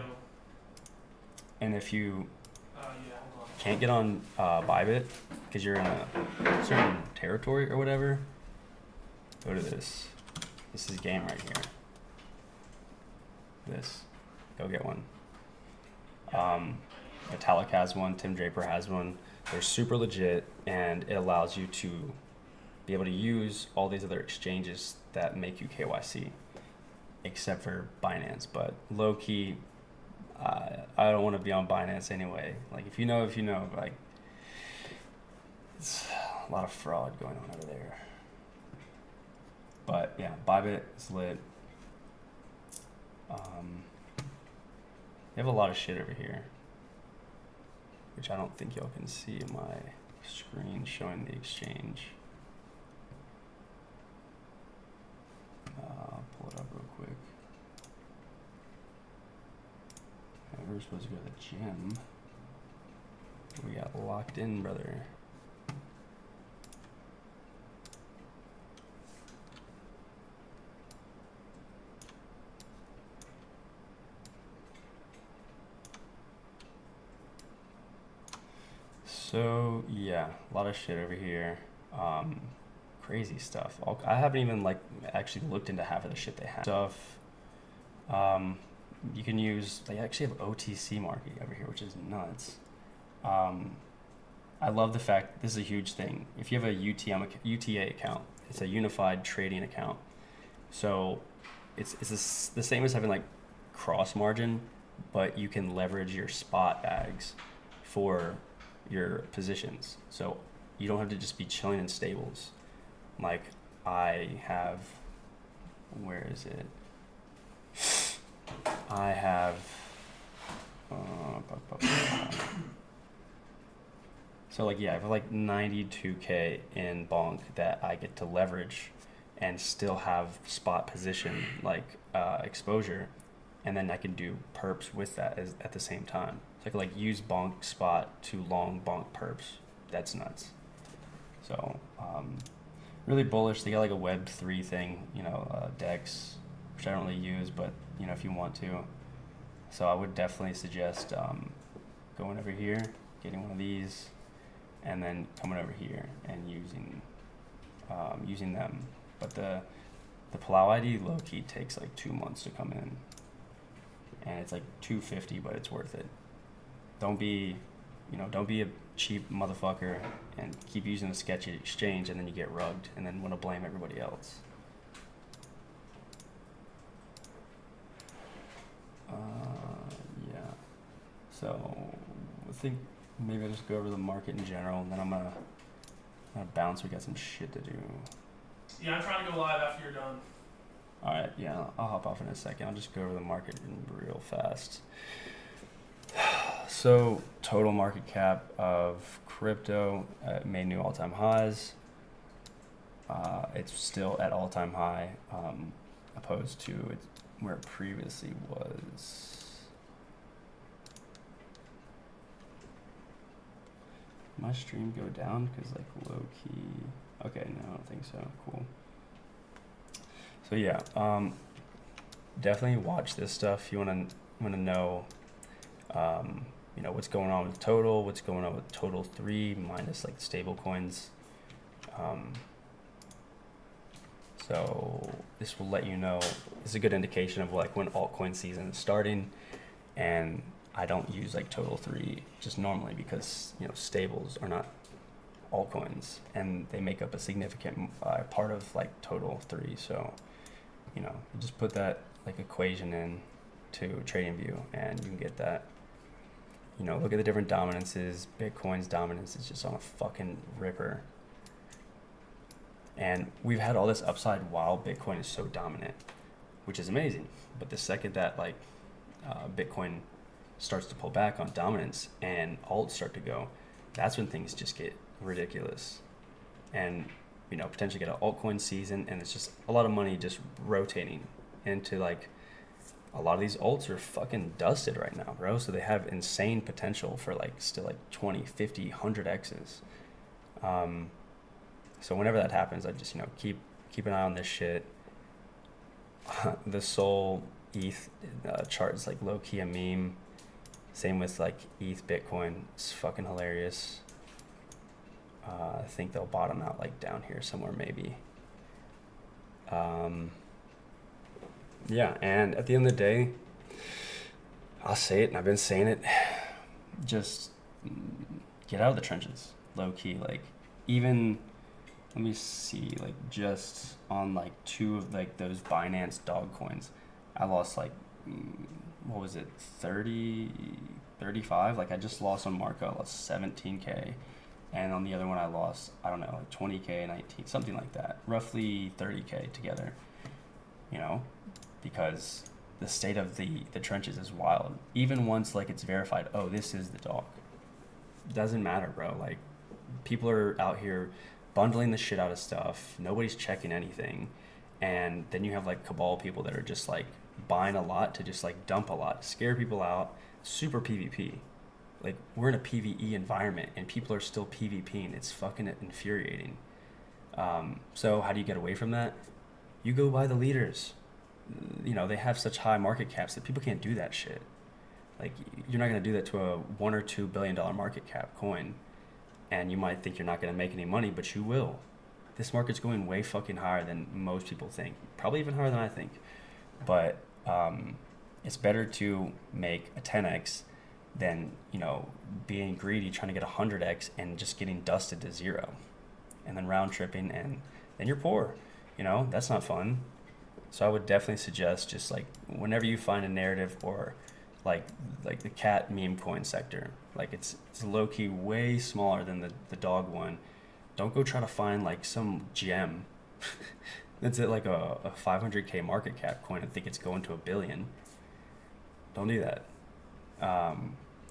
And if you Yeah, hold on. can't get on Bybit because you're in a certain territory or whatever, go to this. This is game right here. This. Go get one. Vitalik has one. Tim Draper has one. They're super legit, and it allows you to be able to use all these other exchanges that make you KYC, except for Binance. But low key, I don't want to be on Binance anyway. Like, if you know, like, it's a lot of fraud going on over there. But yeah, Bybit is lit. They have a lot of shit over here, which I don't think y'all can see in my screen showing the exchange. I'll pull it up real quick. We were supposed to go to the gym. We got locked in, brother. So yeah, a lot of shit over here. Crazy stuff. I haven't even like actually looked into half of the shit they have. Stuff. You can use. They actually have OTC market over here, which is nuts. I love the fact this is a huge thing. If you have a UTA account, it's a unified trading account. So it's the same as having like cross margin, but you can leverage your spot bags for your positions. So you don't have to just be chilling in stables. Like I have, where is it? I have, so like, yeah, I have like 92K in bonk that I get to leverage and still have spot position, like exposure. And then I can do perps with that at the same time. So I can like use bonk spot to long bonk perps. That's nuts. So really bullish. They got like a Web3 thing, you know, DEX, which I don't really use, but you know, if you want to. So I would definitely suggest going over here, getting one of these, and then coming over here and using them. But the Palau ID low key takes like 2 months to come in, and it's like $250, but it's worth it. Don't be a cheap motherfucker and keep using a sketchy exchange, and then you get rugged, and then want to blame everybody else. Yeah. So I think maybe I'll just go over the market in general, and then I'm gonna bounce. We got some shit to do. Yeah, I'm trying to go live after you're done. All right. Yeah, I'll hop off in a second. I'll just go over the market real fast. So total market cap of crypto made new all-time highs. It's still at all-time high, opposed to where it previously was. My stream go down because like low key. Okay, no, I don't think so. Cool. So yeah, definitely watch this stuff. If you wanna know, you know, what's going on with Total, what's going on with Total 3 minus like stable coins. So this will let you know. It's a good indication of like when altcoin season is starting, and I don't use like Total 3 just normally because, you know, stables are not altcoins and they make up a significant part of like Total 3. So, you know, you just put that like equation in to TradingView and you can get that. You know, look at the different dominances. Bitcoin's dominance is just on a fucking ripper. And we've had all this upside while Bitcoin is so dominant, which is amazing. But the second that like Bitcoin starts to pull back on dominance and alts start to go, that's when things just get ridiculous. And potentially get an altcoin season, and it's just a lot of money just rotating into like a lot of these alts are fucking dusted right now, bro. So they have insane potential for like still like 20, 50, 100 X's. So whenever that happens, I just keep an eye on this shit. The Sol ETH chart is like low key a meme. Same with like ETH Bitcoin. It's fucking hilarious. I think they'll bottom out like down here somewhere maybe. Yeah, and at the end of the day, I'll say it, and I've been saying it, just get out of the trenches, low key. Like, even, let me see, like just on like 2 of like those Binance dog coins, I lost like, what was it, 30, 35? Like I just lost on Marco, I lost 17K. And on the other one, I lost, I don't know, like 20K, 19, something like that. Roughly 30K together, because the state of the trenches is wild. Even once, like, it's verified, oh, this is the dog. Doesn't matter, bro. Like, people are out here bundling the shit out of stuff. Nobody's checking anything. And then you have, like, cabal people that are just, like, buying a lot to just, like, dump a lot, scare people out. Super PvP. Like, we're in a PvE environment, and people are still PvPing. It's fucking infuriating. So how do you get away from that? You go buy the leaders. They have such high market caps that people can't do that shit. Like, you're not going to do that to a $1 or $2 billion market cap coin. And you might think you're not going to make any money, but you will. This market's going way fucking higher than most people think. Probably even higher than I think. But it's better to make a 10x than being greedy, trying to get 100x and just getting dusted to 0, and then round tripping, and then you're poor. That's not fun. So I would definitely suggest, just like, whenever you find a narrative, or like the cat meme coin sector, like it's low key way smaller than the dog one. Don't go try to find like some gem that's at like a 500K market cap coin and think it's going to $1 billion. Don't do that.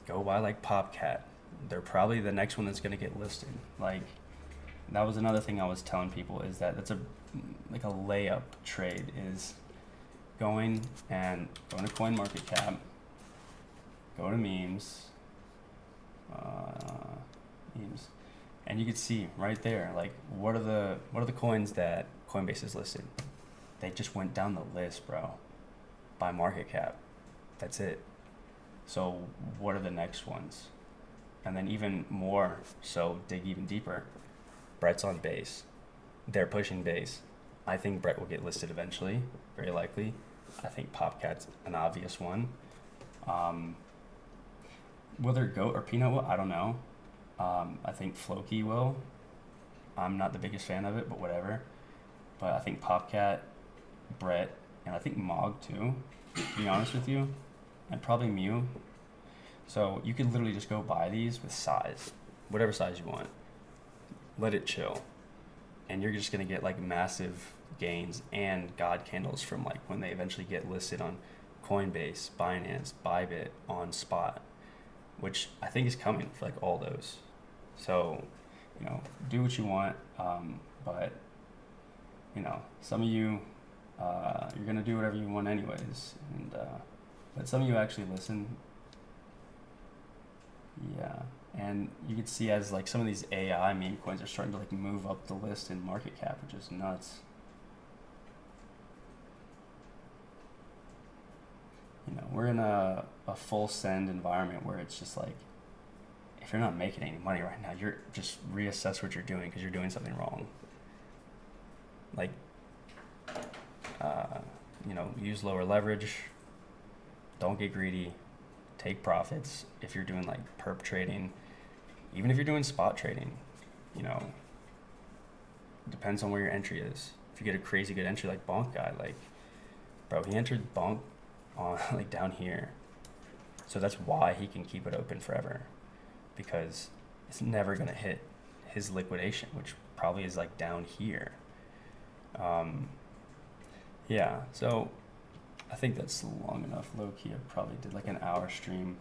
Go buy like Popcat. They're probably the next one that's going to get listed. Like, that was another thing I was telling people, is that that's a layup trade, is going to coin market cap, go to memes, and you can see right there, like, what are the coins that Coinbase is listed. They just went down the list, bro, by market cap. That's it. So what are the next ones? And then even more, so dig even deeper. Brett's on base. They're pushing base. I think Brett will get listed eventually, very likely. I think Popcat's an obvious one. Whether Goat or Peanut will, I don't know. I think Floki will. I'm not the biggest fan of it, but whatever. But I think Popcat, Brett, and I think Mog too, to be honest with you. And probably Mew. So you could literally just go buy these with size, whatever size you want. Let it chill. And you're just going to get like massive gains and God candles from like when they eventually get listed on Coinbase, Binance, Bybit, on Spot, which I think is coming for like all those. So, do what you want. But, some of you, you're going to do whatever you want anyways. And, but some of you actually listen. Yeah. And you can see as like some of these AI meme coins are starting to like move up the list in market cap, which is nuts. We're in a full send environment where it's just like, if you're not making any money right now, you're just reassess what you're doing, because you're doing something wrong. Like, use lower leverage. Don't get greedy. Take profits if you're doing like perp trading. Even if you're doing spot trading, depends on where your entry is. If you get a crazy good entry like Bonk guy, like, bro, he entered Bonk on like down here. So that's why he can keep it open forever, because it's never going to hit his liquidation, which probably is like down here. Yeah, so I think that's long enough. Low key, I probably did like an hour stream.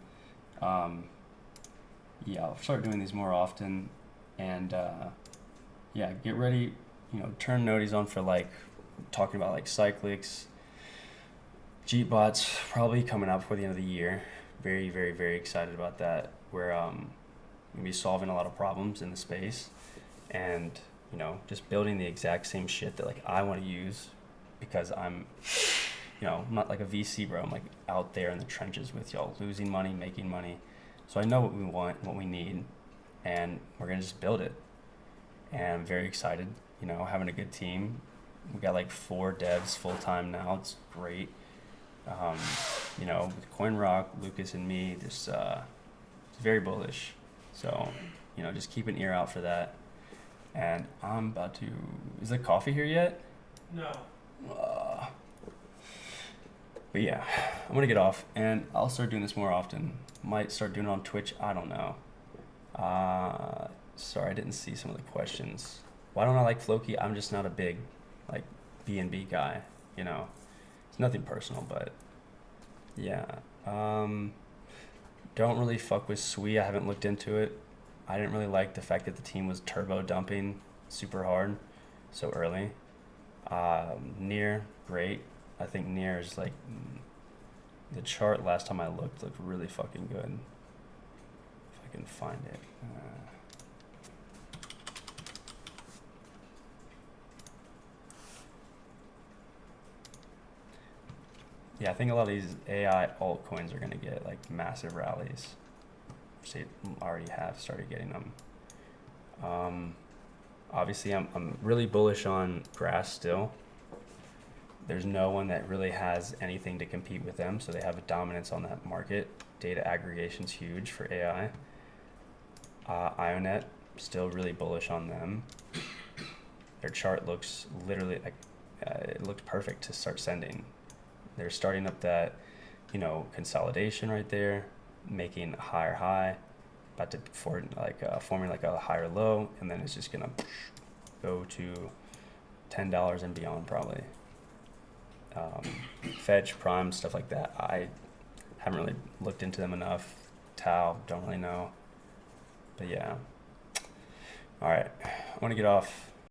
Yeah, I'll start doing these more often, and yeah, get ready. Turn noties on for like talking about like cyclics, Jeepbots probably coming out before the end of the year. Very, very, very excited about that. We're gonna be solving a lot of problems in the space, and just building the exact same shit that like I want to use, because I'm not like a VC, bro. I'm like out there in the trenches with y'all, losing money, making money. So I know what we want, what we need, and we're gonna just build it. And I'm very excited. Having a good team. We got like 4 devs full time now. It's great. With CoinRock, Lucas, and me, just it's very bullish. So, just keep an ear out for that. And I'm about to. Is the coffee here yet? No. But yeah, I'm gonna get off, and I'll start doing this more often. Might start doing it on Twitch. I don't know. Sorry, I didn't see some of the questions. Why don't I like Floki? I'm just not a big like B&B guy. It's nothing personal, but yeah. Don't really fuck with Sui. I haven't looked into it. I didn't really like the fact that the team was turbo dumping super hard so early. Near, great. I think Near is like the chart last time I looked really fucking good. If I can find it. Yeah, I think a lot of these AI altcoins are gonna get like massive rallies. Actually, already have started getting them. Obviously, I'm really bullish on Grass still. There's no one that really has anything to compete with them, so they have a dominance on that market. Data aggregation's huge for AI. Ionet, still really bullish on them. Their chart looks literally like it looked perfect to start sending. They're starting up that, consolidation right there, making a higher high, about to forming like a higher low, and then it's just gonna go to $10 and beyond probably. Fetch, Prime, stuff like that. I haven't really looked into them enough. Tau, don't really know. But yeah. All right, I want to get off.